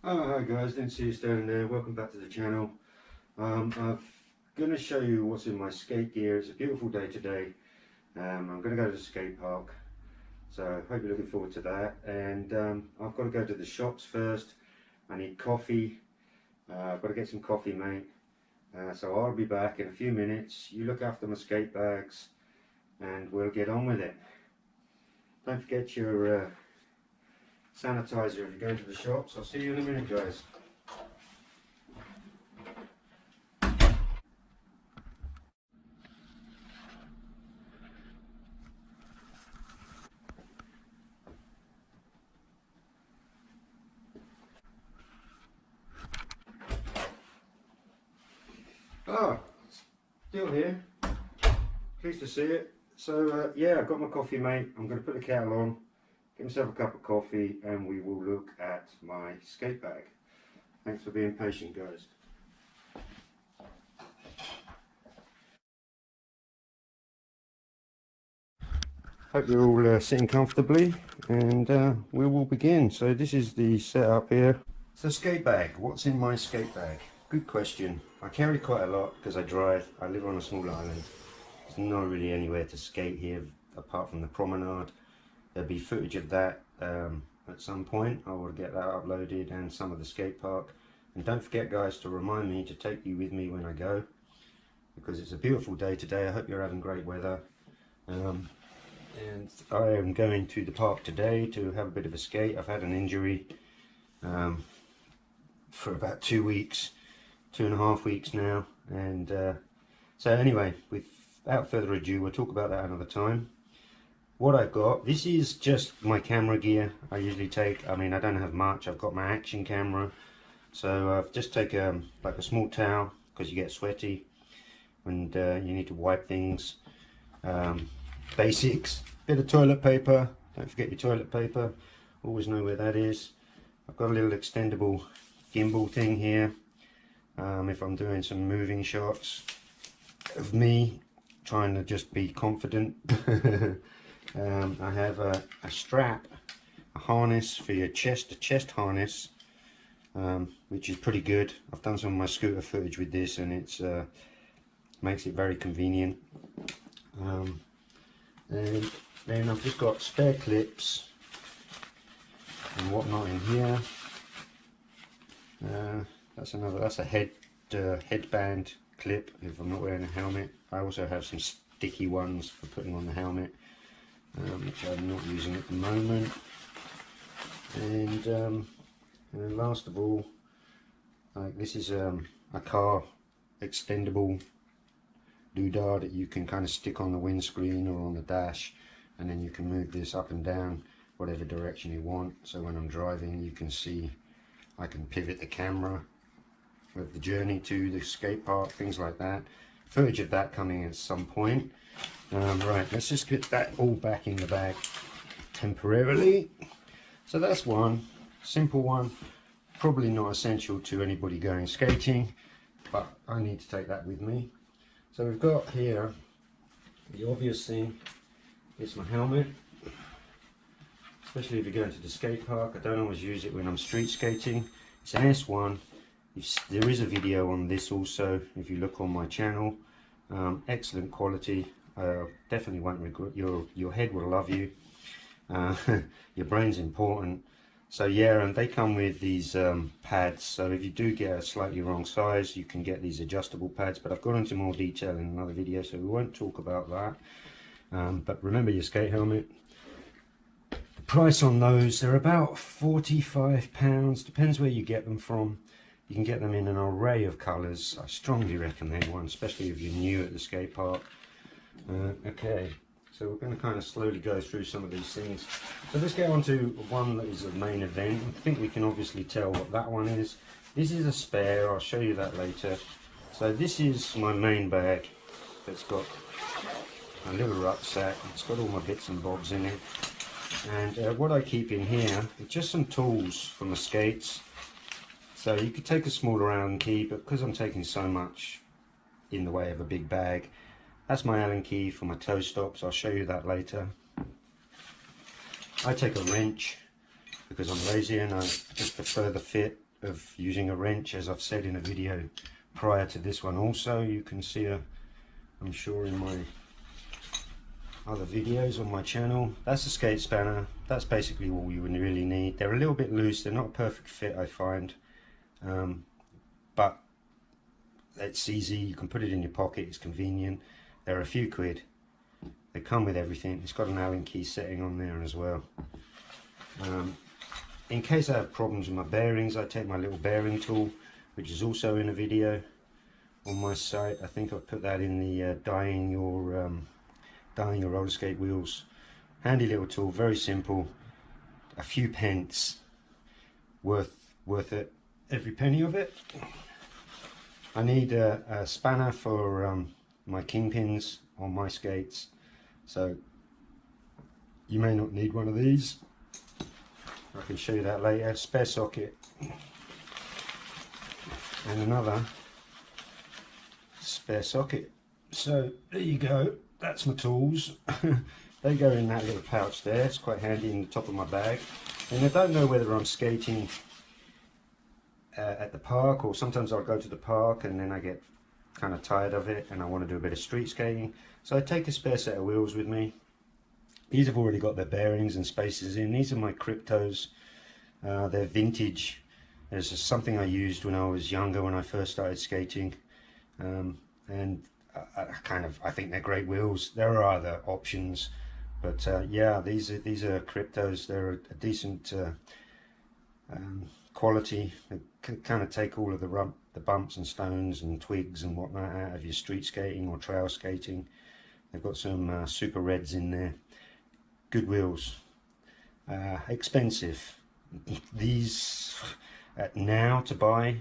Oh, hi guys, didn't see you standing there. Welcome back to the channel. I'm going to show you what's in my skate gear. It's a beautiful day today. I'm going to go to the skate park, so I hope you're looking forward to that. And I've got to go to the shops first. I need coffee. I've got to get some coffee, mate. So I'll be back in a few minutes. You look after my skate bags and we'll get on with it. Don't forget your sanitizer if you're going to the shops. I'll see you in a minute, guys. Ah, still here. Pleased to see it. So yeah, I've got my coffee, mate. I'm going to put the kettle on, get myself a cup of coffee, and we will look at my skate bag. Thanks for being patient, guys. Hope you're all sitting comfortably, and we will begin. So this is the setup here. So skate bag, what's in my skate bag? Good question. I carry quite a lot because I drive. I live on a small island. There's not really anywhere to skate here apart from the promenade. There'll be footage of that at some point. I will get that uploaded, and some of the skate park. And don't forget, guys, to remind me to take you with me when I go, because it's a beautiful day today. I hope you're having great weather. And I am going to the park today to have a bit of a skate. I've had an injury for about 2 weeks, 2.5 weeks now, and so anyway, without further ado, we'll talk about that another time. What I've got, this is just my camera gear. I usually take, I don't have much. I've got my action camera, so I've just taken like a small towel, because you get sweaty and you need to wipe things. Basics, bit of toilet paper, don't forget your toilet paper, always know where that is. I've got a little extendable gimbal thing here, if I'm doing some moving shots of me trying to just be confident. I have a strap, a harness for your chest, a chest harness, which is pretty good. I've done some of my scooter footage with this, and it's makes it very convenient. And then I've just got spare clips and whatnot in here. That's a headband clip if I'm not wearing a helmet. I also have some sticky ones for putting on the helmet, which I'm not using at the moment. And then last of all, this is a car extendable doodah that you can kind of stick on the windscreen or on the dash, and then you can move this up and down whatever direction you want. So when I'm driving, you can see I can pivot the camera with the journey to the skate park, things like that. Footage of that coming at some point. Right, let's just get that all back in the bag temporarily. So that's one simple one, probably not essential to anybody going skating, but I need to take that with me. So we've got here the obvious thing. It's my helmet, especially if you're going to the skate park. I don't always use it when I'm street skating. It's an S1. There is a video on this also if you look on my channel. Excellent quality. Definitely won't regret. Your head will love you. Your brain's important. So yeah, and they come with these pads, so if you do get a slightly wrong size, you can get these adjustable pads, but I've gone into more detail in another video, so we won't talk about that. But remember your skate helmet. The price on those, they're about £45, depends where you get them from. You can get them in an array of colours. I strongly recommend one, especially if you're new at the skate park. Okay. So we're going to kind of slowly go through some of these things. So let's get on to one that is the main event. I think we can obviously tell what that one is. This is a spare, I'll show you that later. So this is my main bag that's got a little rucksack. It's got all my bits and bobs in it. And what I keep in here is just some tools from the skates. So you could take a smaller Allen key, but because I'm taking so much in the way of a big bag, that's my Allen key for my toe stops. I'll show you that later. I take a wrench because I'm lazy and I just prefer the fit of using a wrench, as I've said in a video prior to this one. Also, you can see I'm sure in my other videos on my channel. That's a skate spanner. That's basically all you would really need. They're a little bit loose, they're not a perfect fit, I find, but it's easy. You can put it in your pocket, it's convenient. They're a few quid. They come with everything. It's got an Allen key setting on there as well. In case I have problems with my bearings, I take my little bearing tool, which is also in a video on my site. I think I've put that in the dyeing your roller skate wheels. Handy little tool, very simple. A few pence, worth it, every penny of it. I need a spanner for my kingpins on my skates, so you may not need one of these. I can show you that later. Spare socket and another spare socket. So there you go, that's my tools. They go in that little pouch there. It's quite handy in the top of my bag. And I don't know whether I'm skating at the park, or sometimes I'll go to the park and then I get kind of tired of it and I want to do a bit of street skating, so I take a spare set of wheels with me. These have already got their bearings and spacers in. These are my Kryptos. They're vintage. This is something I used when I was younger, when I first started skating, and I think they're great wheels. There are other options, but yeah, these are Kryptos. They're a decent quality. They can kind of take all of the bumps and stones and twigs and whatnot out of your street skating or trail skating. They've got some super reds in there. Good wheels. Expensive. These now to buy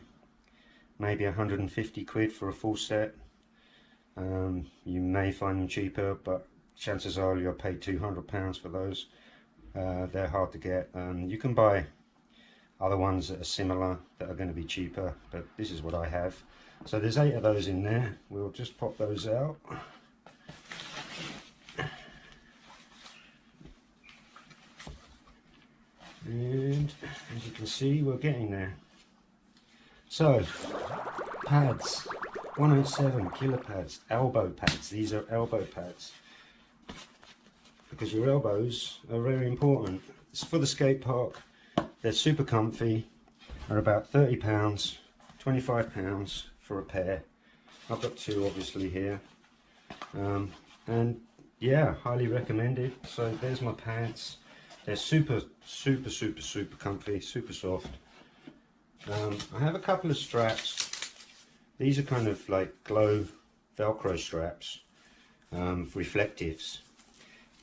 maybe 150 quid for a full set. You may find them cheaper, but chances are you'll pay £200 for those. They're hard to get. You can buy other ones that are similar that are going to be cheaper, but this is what I have. So there's 8 of those in there. We'll just pop those out. And as you can see, we're getting there. So pads, 107 killer pads, elbow pads. These are elbow pads because your elbows are very important. It's for the skate park. They're super comfy. They're about £30, £25 for a pair. I've got 2 obviously here, and yeah, highly recommended. So there's my pads. They're super comfy, super soft. I have a couple of straps. These are kind of like glow Velcro straps, reflectives,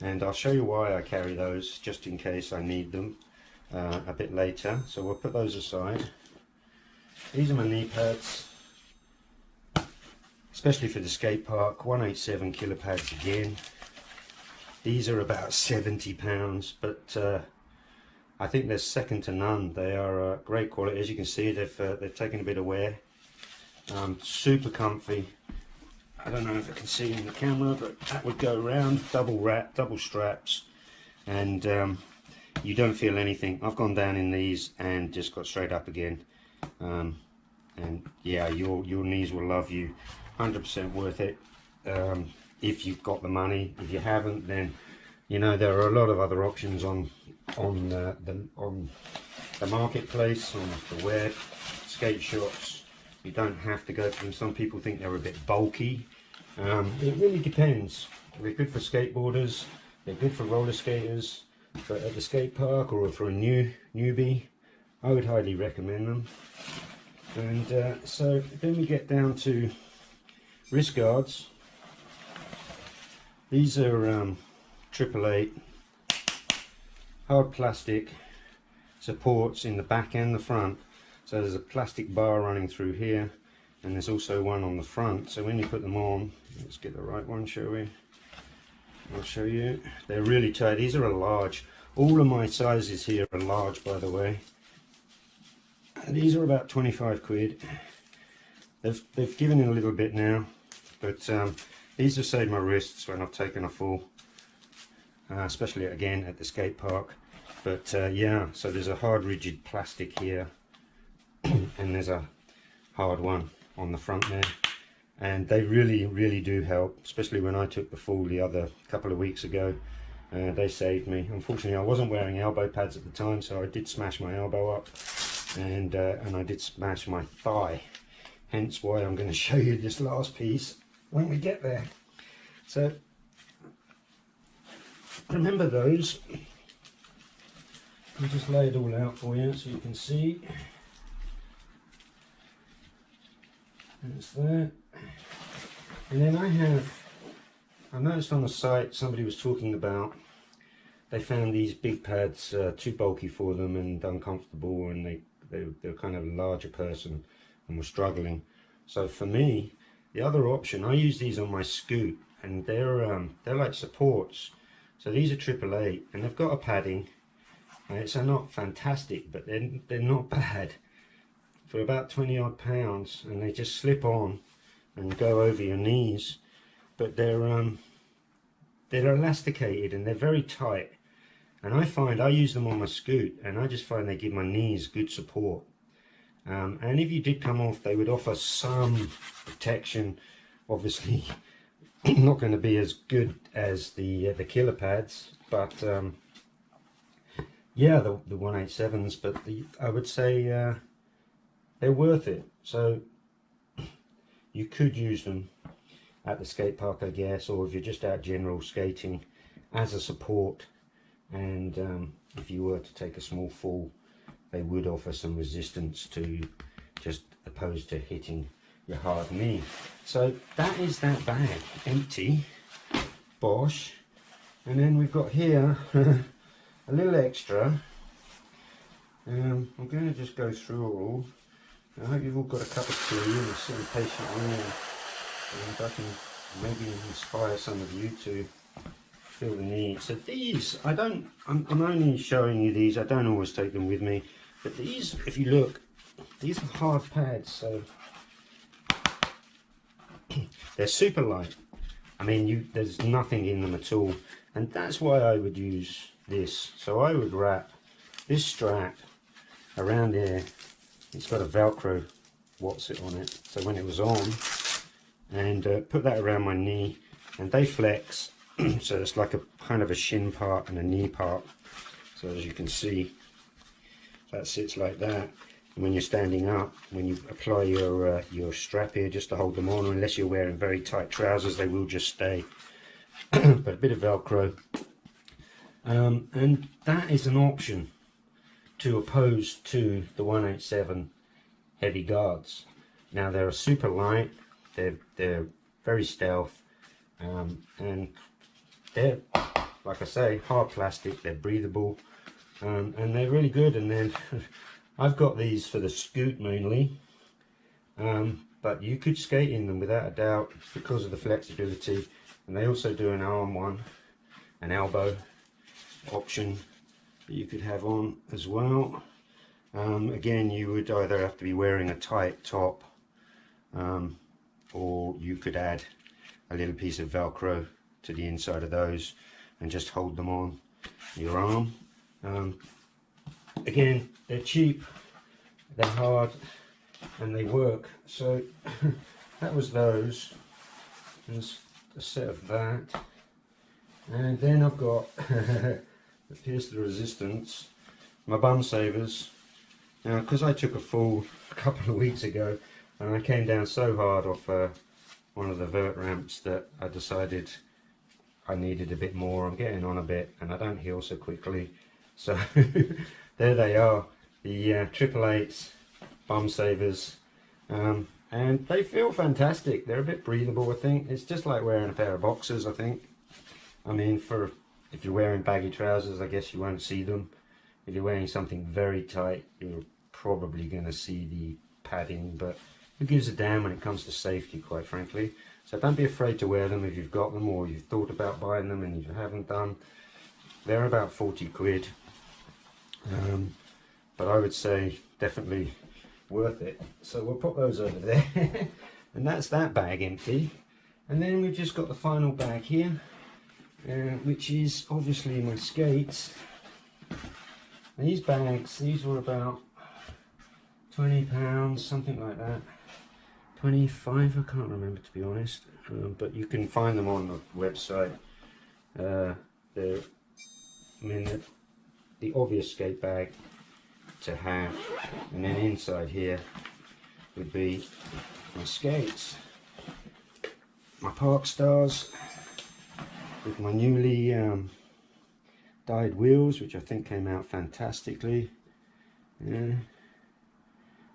and I'll show you why I carry those, just in case I need them a bit later. So we'll put those aside. These are my knee pads, especially for the skate park. 187 killer pads again. These are about £70, but I think they're second to none. They are great quality. As you can see, they've taken a bit of wear. Super comfy. I don't know if I can see in the camera, but that would go around. Double wrap, double straps, and you don't feel anything. I've gone down in these and just got straight up again. And yeah, your knees will love you. 100% worth it. If you've got the money. If you haven't, then you know there are a lot of other options on the marketplace, on the web, skate shops. You don't have to go to them. Some people think they're a bit bulky. It really depends. They're good for skateboarders. They're good for roller skaters. But at the skate park or for a newbie, I would highly recommend them. And so then we get down to wrist guards. These are 888 hard plastic supports in the back and the front. So there's a plastic bar running through here, and there's also one on the front. So when you put them on, let's get the right one, shall we? I'll show you. They're really tight. These are a large. All of my sizes here are large, by the way. And these are about 25 quid. They've given in a little bit now, but these have saved my wrists when I've taken a fall, especially again at the skate park. But yeah, so there's a hard rigid plastic here and there's a hard one on the front there, and they really do help, especially when I took the fall the other couple of weeks ago. They saved me. Unfortunately, I wasn't wearing elbow pads at the time, so I did smash my elbow up, and I did smash my thigh, hence why I'm going to show you this last piece when we get there. So remember those. I'll just lay it all out for you so you can see. That's that. And then I noticed on the site somebody was talking about they found these big pads too bulky for them and uncomfortable, and they're kind of a larger person and were struggling. So for me, the other option, I use these on my Scoot, and they're like supports. So these are 888 and they've got a padding. It's not fantastic, but they're not bad for about 20 odd pounds, and they just slip on and go over your knees. But they're elasticated and they're very tight, and I find I use them on my Scoot, and I just find they give my knees good support. And if you did come off, they would offer some protection. Obviously not going to be as good as the killer pads, but yeah, the 187s, but I would say they're worth it. So you could use them at the skate park, I guess, or if you're just out general skating as a support. And if you were to take a small fall, they would offer some resistance to just opposed to hitting your hard knee. So that is that bag, empty, Bosch. And then we've got here a little extra. I'm going to just go through all. I hope you've all got a cup of tea and sitting patiently, and I can maybe inspire some of you to feel the need. So these, I'm only showing you these. I don't always take them with me, but these, if you look, these are hard pads, so they're super light. I mean, there's nothing in them at all, and that's why I would use this. So I would wrap this strap around here. It's got a Velcro what's-it on it, so when it was on, and put that around my knee, and they flex. So it's like a kind of a shin part and a knee part. So as you can see, that sits like that. And when you're standing up, when you apply your strap here just to hold them on, unless you're wearing very tight trousers, they will just stay. But a bit of Velcro, and that is an option to oppose to the 187 heavy guards. Now they're super light, they're very stealth, and they're, like I say, hard plastic, they're breathable, and they're really good. And then I've got these for the Scoot mainly, but you could skate in them without a doubt because of the flexibility. And they also do an arm one, an elbow option that you could have on as well. Again, you would either have to be wearing a tight top, or you could add a little piece of Velcro to the inside of those and just hold them on your arm. Again, they're cheap, they're hard, and they work. So that was those. There's a set of that, and then I've got the Pierce the Resistance, my bum savers. Now, because I took a fall a couple of weeks ago and I came down so hard off one of the vert ramps that I decided I needed a bit more. I'm getting on a bit and I don't heal so quickly. So there they are, the 888s bum savers, and they feel fantastic. They're a bit breathable, I think. It's just like wearing a pair of boxers, I think. I mean, if you're wearing baggy trousers, I guess you won't see them. If you're wearing something very tight, you're probably going to see the padding, but who gives a damn when it comes to safety, quite frankly. So don't be afraid to wear them if you've got them, or you've thought about buying them and you haven't done. They're about 40 quid, but I would say definitely worth it. So we'll put those over there. And that's that bag empty. And then we've just got the final bag here, which is obviously my skates. These bags, these were about £20, something like that. 25, I can't remember to be honest, but you can find them on the website. The obvious skate bag to have, and then inside here would be my skates, my Park Stars with my newly dyed wheels, which I think came out fantastically. Yeah.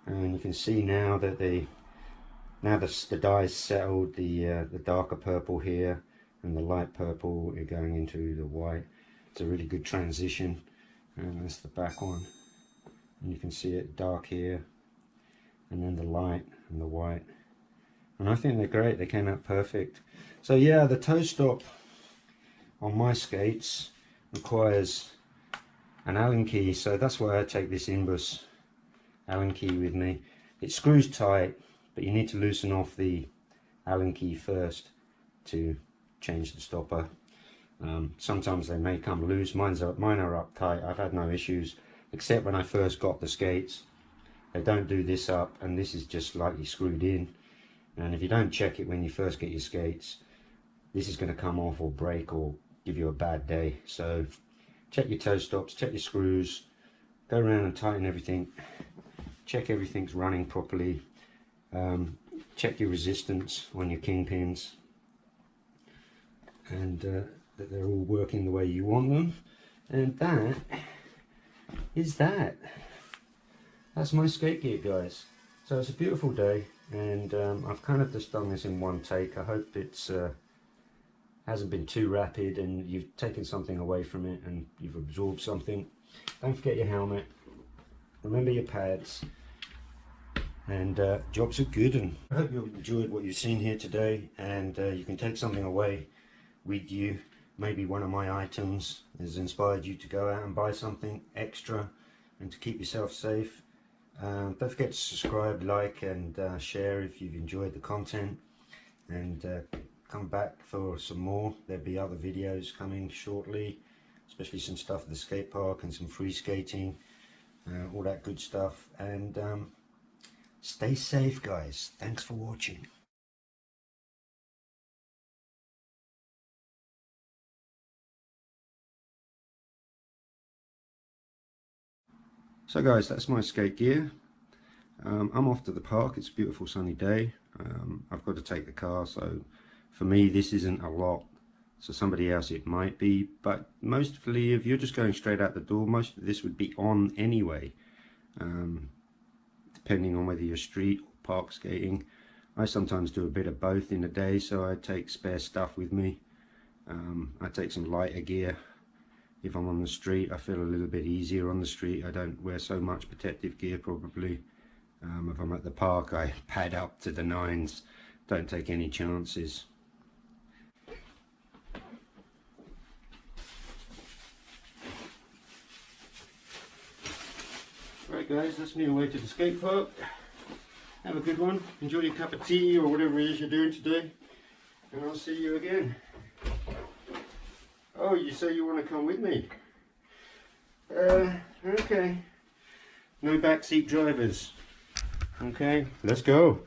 And you can see now that the dye's settled, the darker purple here and the light purple are going into the white. It's a really good transition. And that's the back one, and you can see it dark here, and then the light and the white, and I think they're great. They came out perfect. So yeah, the toe stop on my skates requires an Allen key, so that's why I take this Imbus Allen key with me. It screws tight, but you need to loosen off the Allen key first to change the stopper. Sometimes they may come loose. Mine are up tight. I've had no issues, except when I first got the skates. They don't do this up, and this is just lightly screwed in. And if you don't check it when you first get your skates, this is going to come off or break or give you a bad day. So check your toe stops, check your screws, go around and tighten everything, check everything's running properly, check your resistance on your kingpins, and that they're all working the way you want them. And that's my skate gear, guys. So it's a beautiful day, and I've kind of just done this in one take. I hope it's hasn't been too rapid and you've taken something away from it and you've absorbed something. Don't forget your helmet, remember your pads, and jobs are good. And I hope you enjoyed what you've seen here today, and you can take something away with you. Maybe one of my items has inspired you to go out and buy something extra and to keep yourself safe. Don't forget to subscribe, like, and share if you've enjoyed the content, and come back for some more. There'll be other videos coming shortly, especially some stuff at the skate park and some free skating, all that good stuff. And stay safe, guys. Thanks for watching. So guys, that's my skate gear. I'm off to the park. It's a beautiful sunny day. I've got to take the car, so for me this isn't a lot. So somebody else it might be, but mostly if you're just going straight out the door, most of this would be on anyway, depending on whether you're street or park skating. I sometimes do a bit of both in a day, so I take spare stuff with me. I take some lighter gear. If I'm on the street, I feel a little bit easier on the street. I don't wear so much protective gear probably. If I'm at the park, I pad up to the nines. Don't take any chances. Right guys, that's me away to the skate park. Have a good one. Enjoy your cup of tea or whatever it is you're doing today. And I'll see you again. Oh, you say you want to come with me? Okay. No backseat drivers. Okay, let's go.